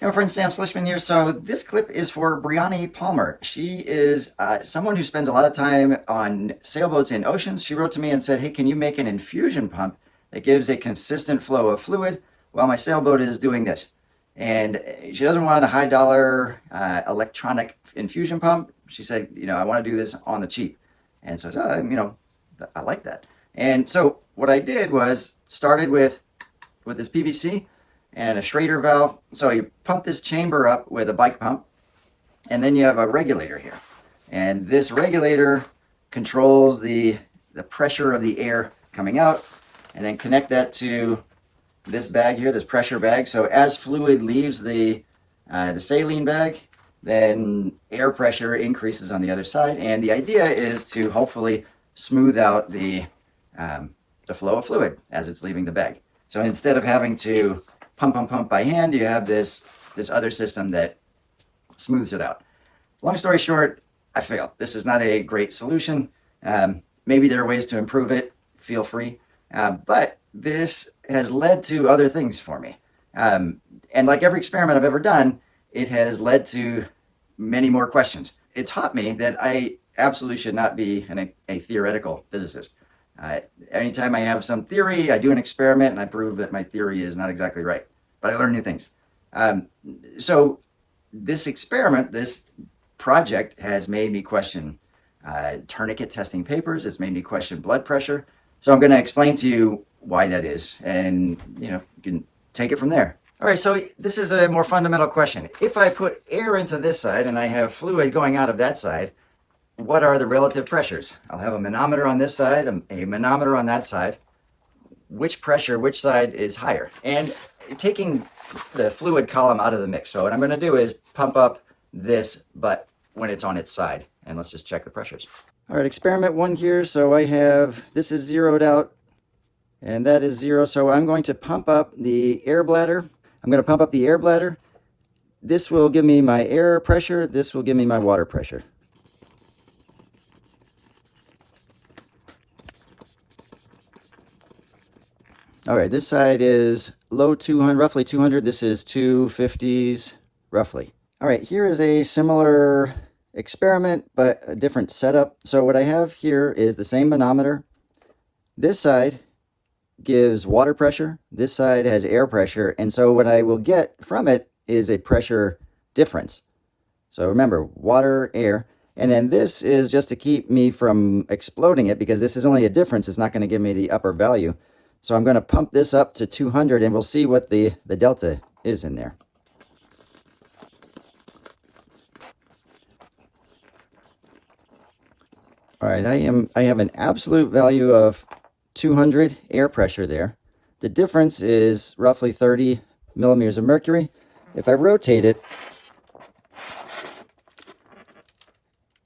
Hey, my friend Sam Slishman here. So this clip is for Brianni Palmer. She is someone who spends a lot of time on sailboats in oceans. She wrote to me and said, hey, can you make an infusion pump that gives a consistent flow of fluid while my sailboat is doing this? And she doesn't want a high dollar electronic infusion pump. She said, I want to do this on the cheap. And so I said, I like that. And so what I did was started with this PVC and a Schrader valve. So you pump this chamber up with a bike pump, and then you have a regulator here. And this regulator controls the pressure of the air coming out, and then connect that to this bag here, this pressure bag. So as fluid leaves the saline bag, then air pressure increases on the other side. And the idea is to hopefully smooth out the flow of fluid as it's leaving the bag. So instead of having to pump by hand, you have this other system that smooths it out. Long story short, I failed. This is not a great solution. Maybe there are ways to improve it. Feel free. But this has led to other things for me. And like every experiment I've ever done, it has led to many more questions. It taught me that I absolutely should not be a theoretical physicist. Anytime I have some theory, I do an experiment and I prove that my theory is not exactly right. But I learn new things. So this experiment, this project has made me question tourniquet testing papers. It's made me question blood pressure. So I'm going to explain to you why that is. And, you can take it from there. All right, so this is a more fundamental question. If I put air into this side and I have fluid going out of that side, what are the relative pressures? I'll have a manometer on this side, a manometer on that side. Which side is higher? And taking the fluid column out of the mix. So what I'm going to do is pump up this butt when it's on its side. And let's just check the pressures. All right, experiment 1 here. So I have, this is zeroed out, and that is 0. So I'm going to pump up the air bladder. This will give me my air pressure. This will give me my water pressure. All right, this side is low 200, roughly 200. This is 250s, roughly. All right, here is a similar experiment, but a different setup. So what I have here is the same manometer. This side gives water pressure. This side has air pressure. And so what I will get from it is a pressure difference. So remember, water, air. And then this is just to keep me from exploding it, because this is only a difference. It's not going to give me the upper value. So I'm going to pump this up to 200, and we'll see what the delta is in there. All right, I have an absolute value of 200 air pressure there. The difference is roughly 30 millimeters of mercury. If I rotate it,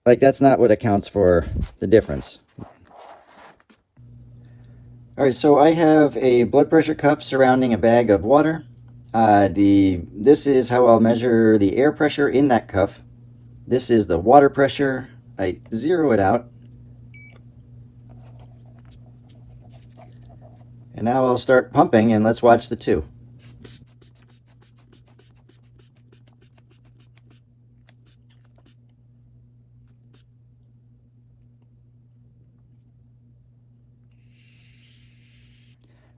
like, that's not what accounts for the difference. All right, so I have a blood pressure cup surrounding a bag of water. This is how I'll measure the air pressure in that cuff. This is the water pressure. I zero it out. And now I'll start pumping, and let's watch the two.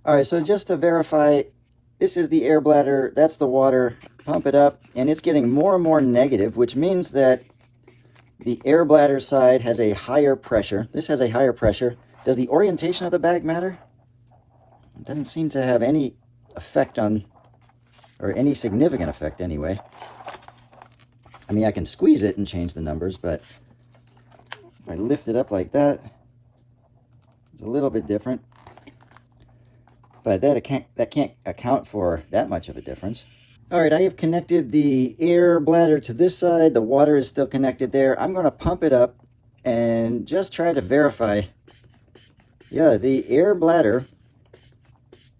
All right, so just to verify, this is the air bladder, that's the water. Pump it up, and it's getting more and more negative, which means that the air bladder side has a higher pressure. This has a higher pressure. Does the orientation of the bag matter? It doesn't seem to have any effect on, or any significant effect anyway. I mean, I can squeeze it and change the numbers, but if I lift it up like that, it's a little bit different. But that can't account for that much of a difference. All right, I have connected the air bladder to this side. The water is still connected there. I'm going to pump it up and just try to verify. Yeah, the air bladder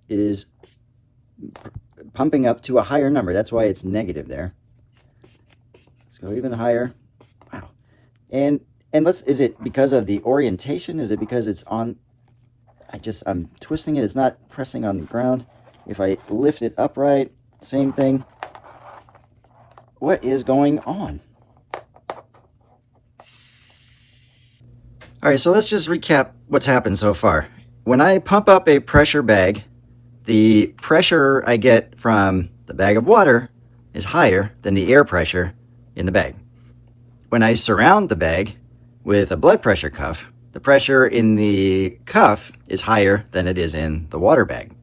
is pumping up to a higher number. That's why it's negative there. Let's go even higher. Wow. And is it because of the orientation? Is it because it's on? I'm twisting it. It's not pressing on the ground. If I lift it upright, same thing. What is going on? All right, so let's just recap what's happened so far. When I pump up a pressure bag, the pressure I get from the bag of water is higher than the air pressure in the bag. When I surround the bag with a blood pressure cuff, the pressure in the cuff is higher than it is in the water bag.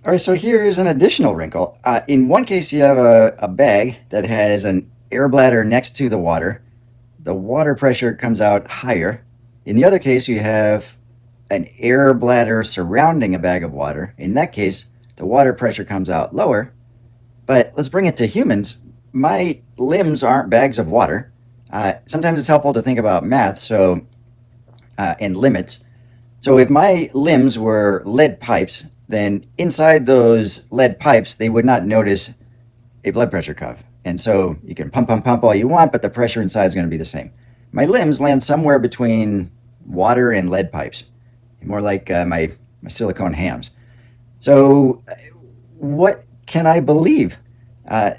All right, so here's an additional wrinkle. In one case, you have a bag that has an air bladder next to the water. The water pressure comes out higher. In the other case, you have an air bladder surrounding a bag of water. In that case, the water pressure comes out lower. But let's bring it to humans. My limbs aren't bags of water. Sometimes it's helpful to think about math and limits. So if my limbs were lead pipes, then inside those lead pipes, they would not notice a blood pressure cuff. And so you can pump all you want, but the pressure inside is going to be the same. My limbs land somewhere between water and lead pipes, more like my silicone hams. So, what can I believe? Uh,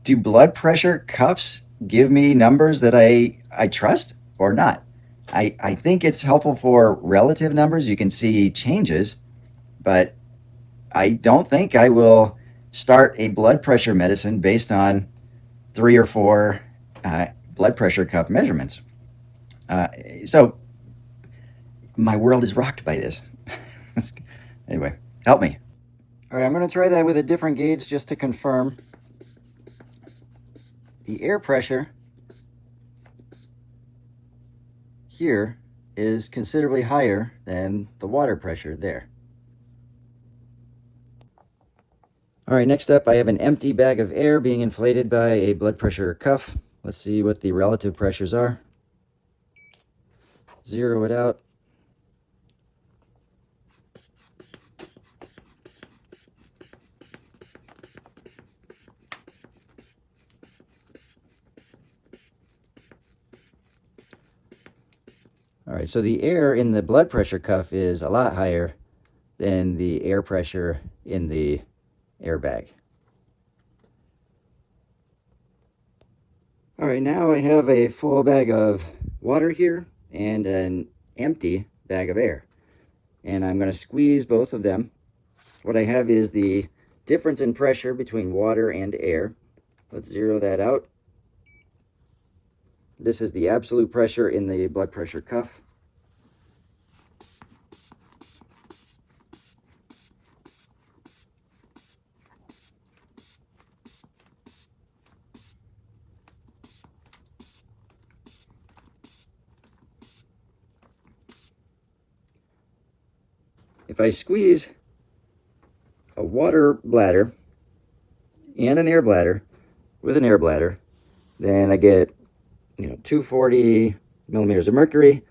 do blood pressure cuffs give me numbers that I trust or not? I think it's helpful for relative numbers. You can see changes, but I don't think I will start a blood pressure medicine based on 3 or 4 blood pressure cuff measurements. Uh, so my world is rocked by this. Anyway, help me. All right, I'm going to try that with a different gauge just to confirm. The air pressure here is considerably higher than the water pressure there. All right, next up, I have an empty bag of air being inflated by a blood pressure cuff. Let's see what the relative pressures are. Zero it out. All right, so the air in the blood pressure cuff is a lot higher than the air pressure in the airbag. All right, now I have a full bag of water here and an empty bag of air. And I'm going to squeeze both of them. What I have is the difference in pressure between water and air. Let's zero that out. This is the absolute pressure in the blood pressure cuff. If I squeeze a water bladder and an air bladder with an air bladder, then I get 240 millimeters of mercury.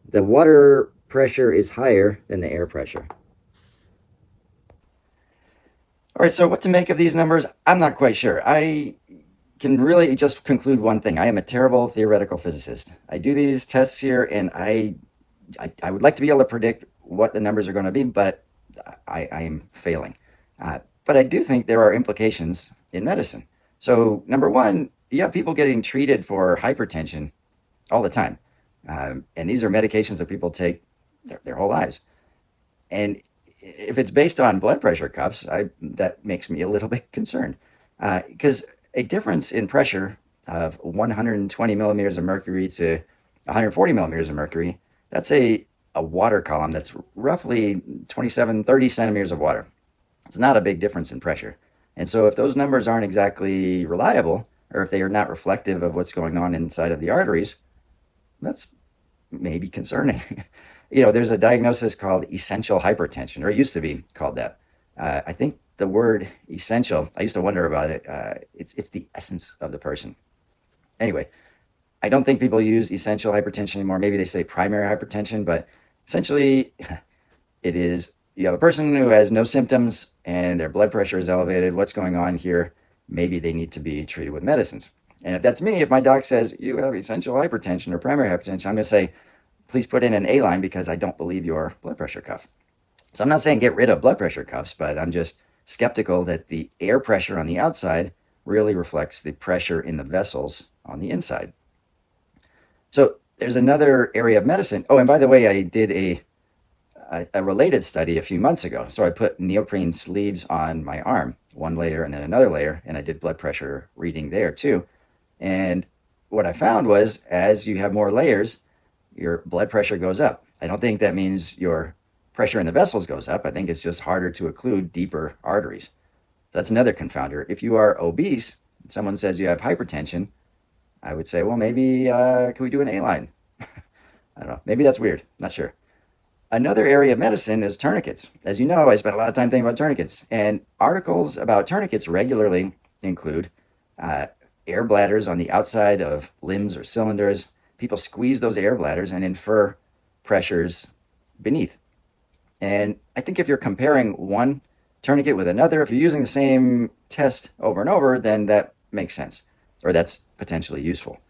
The water pressure is higher than the air pressure. All right, so what to make of these numbers? I'm not quite sure. I can really just conclude one thing. I am a terrible theoretical physicist. I do these tests here, and I would like to be able to predict what the numbers are going to be, but I am failing. But I do think there are implications in medicine. So, number one, you have people getting treated for hypertension all the time. And these are medications that people take their whole lives. And if it's based on blood pressure cuffs, that makes me a little bit concerned. Because a difference in pressure of 120 millimeters of mercury to 140 millimeters of mercury, that's a water column that's roughly 27, 30 centimeters of water. It's not a big difference in pressure. And so if those numbers aren't exactly reliable, or if they are not reflective of what's going on inside of the arteries, that's maybe concerning. There's a diagnosis called essential hypertension, or it used to be called that. I think the word essential, I used to wonder about it. It's the essence of the person. Anyway, I don't think people use essential hypertension anymore. Maybe they say primary hypertension, but essentially it is you have a person who has no symptoms and their blood pressure is elevated. What's going on here? Maybe they need to be treated with medicines. And if that's me, if my doc says you have essential hypertension or primary hypertension, I'm going to say, please put in an A line because I don't believe your blood pressure cuff. So I'm not saying get rid of blood pressure cuffs, but I'm just skeptical that the air pressure on the outside really reflects the pressure in the vessels on the inside. So there's another area of medicine. Oh, and by the way, I did a related study a few months ago. So I put neoprene sleeves on my arm, one layer and then another layer, and I did blood pressure reading there too. And what I found was as you have more layers, your blood pressure goes up. I don't think that means your pressure in the vessels goes up. I think it's just harder to occlude deeper arteries. That's another confounder. If you are obese, someone says you have hypertension, I would say, well, maybe can we do an A-line? I don't know. Maybe that's weird. Not sure. Another area of medicine is tourniquets. As you know, I spent a lot of time thinking about tourniquets, and articles about tourniquets regularly include uh, air bladders on the outside of limbs or cylinders. People squeeze those air bladders and infer pressures beneath. And I think if you're comparing one tourniquet with another, if you're using the same test over and over, then that makes sense, or that's potentially useful.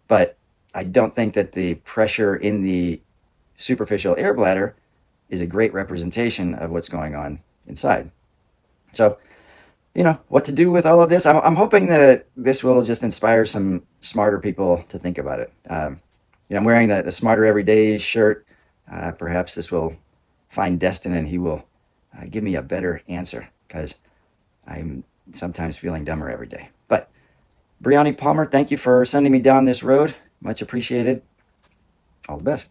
But I don't think that the pressure in the superficial air bladder is a great representation of what's going on inside. So, what to do with all of this? I'm hoping that this will just inspire some smarter people to think about it. I'm wearing the Smarter Everyday shirt. Perhaps this will find Destin and he will give me a better answer because I'm sometimes feeling dumber every day. But Brianna Palmer, thank you for sending me down this road. Much appreciated. All the best.